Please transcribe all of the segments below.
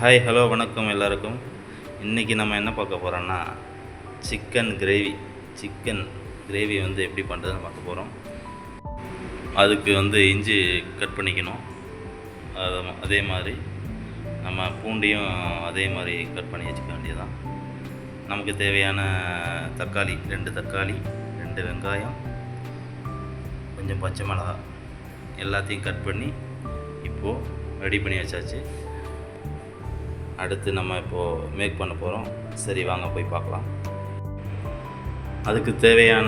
Hi hello வணக்கம் எல்லாருக்கும். இன்றைக்கி நம்ம என்ன பார்க்க போகிறோன்னா சிக்கன் கிரேவி வந்து எப்படி பண்ணுறதுன்னு பார்க்க போகிறோம். அதுக்கு வந்து இஞ்சி கட் பண்ணிக்கணும். அதே மாதிரி நம்ம பூண்டையும் அதே மாதிரி கட் பண்ணி வச்சுக்க வேண்டியதுதான். நமக்கு தேவையான தக்காளி 2 வெங்காயம், கொஞ்சம் பச்சை மிளகாய் எல்லாத்தையும் கட் பண்ணி இப்போது ரெடி பண்ணி வச்சாச்சு. அடுத்து நம்ம இப்போது மேக் பண்ண போகிறோம். சரி, வாங்க போய் பார்க்கலாம். அதுக்கு தேவையான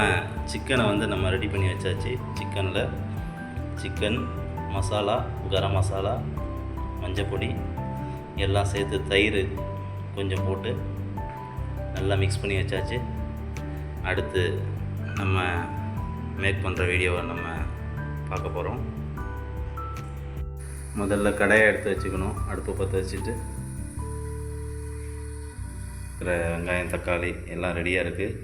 சிக்கனை வந்து நம்ம ரெடி பண்ணி வச்சாச்சு. சிக்கன் மசாலா, கரம் மசாலா, மஞ்சப்பொடி எல்லாம் சேர்த்து தயிர் கொஞ்சம் போட்டு நல்லா மிக்ஸ் பண்ணி வச்சாச்சு. அடுத்து நம்ம மேக் பண்ணுற வீடியோவை நம்ம பார்க்க போகிறோம். முதல்ல கடாயை எடுத்து வச்சுக்கணும். அடுப்பு பற்ற வச்சுட்டு வெங்காயம், தக்காளி எல்லாம் ரெடியாக இருக்குது.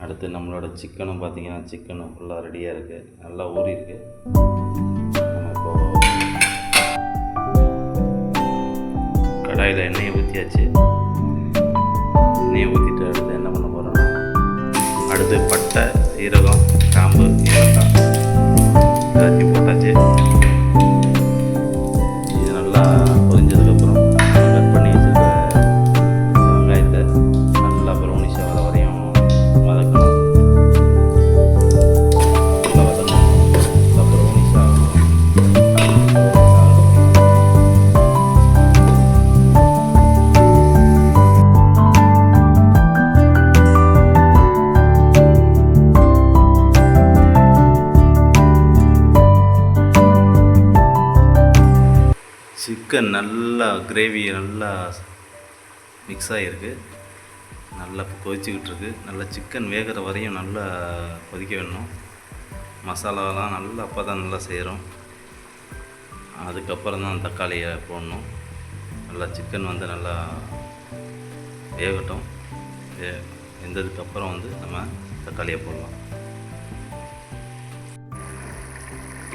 அடுத்து நம்மளோட சிக்கனும் பார்த்திங்கன்னா சிக்கனும் ஃபுல்லாக ரெடியாக இருக்குது, நல்லா ஊறி இருக்குது. நம்ம இப்போது கடாயில் எண்ணெயை ஊற்றியாச்சு. எண்ணெயை ஊற்றிட்டு அடுத்து என்ன பண்ண போகிறோன்னா, அடுத்து பட்டை, சீரகம், கிராம்பு, ஏலக்காய் எல்லாத்தையும் போட்டாச்சு. இது நல்லா பொரிஞ்சதுக்கப்புறம் கட் பண்ணி வச்சுருக்க வெங்காயத்தை நல்லா ப்ரௌனிஷாக வர வரையும் வதக்கணும். நல்லா வதக்கணும், நல்லா ப்ரௌனிஷாக சிக்கன் நல்லா கிரேவி நல்லா மிக்ஸ் ஆகிருக்கு, நல்லா கொதிச்சுக்கிட்டு இருக்குது. நல்லா சிக்கன் வேகிற வரையும் நல்லா கொதிக்க வேணும். மசாலாலாம் நல்லா அப்போ தான் நல்லா செய்கிறோம். அதுக்கப்புறம் தான் தக்காளியை போடணும். நல்லா சிக்கன் வந்து நல்லா வேகட்டும். வெந்ததுக்கப்புறம் வந்து நம்ம தக்காளியை போடலாம்.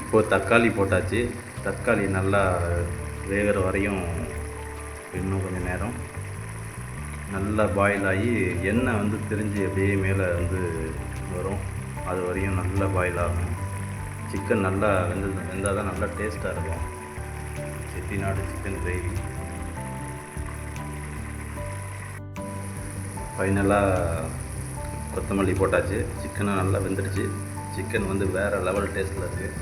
இப்போது தக்காளி போட்டாச்சு. தக்காளி நல்லா வேகிற வரையும் இன்னும் கொஞ்சம் நேரம் நல்லா பாயில் ஆகி எண்ணெய் வந்து திரிஞ்சு அப்படியே மேலே வந்து வரும். அது வரையும் நல்லா பாயில் ஆகும். சிக்கன் நல்லா வெந்தால் தான் நல்லா டேஸ்ட்டாக இருக்கும். Chettinad chicken gravy. ஃபைனலாக கொத்தமல்லி போட்டாச்சு. சிக்கனும் நல்லா வெந்துடுச்சு. சிக்கன் வந்து வேறு லெவல் டேஸ்ட்டில் இருக்குது.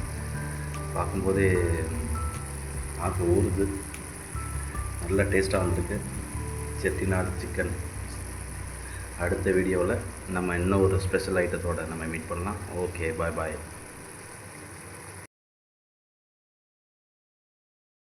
பார்க்கும்போதே ஆக்கு ஊறுது. நல்ல டேஸ்ட்டாக வந்துருக்கு செட்டிநாடு சிக்கன். அடுத்த வீடியோவில் நம்ம இன்னும் ஒரு ஸ்பெஷல் ஐட்டத்தோடு நம்ம மீட் பண்ணலாம். ஓகே, பாய்.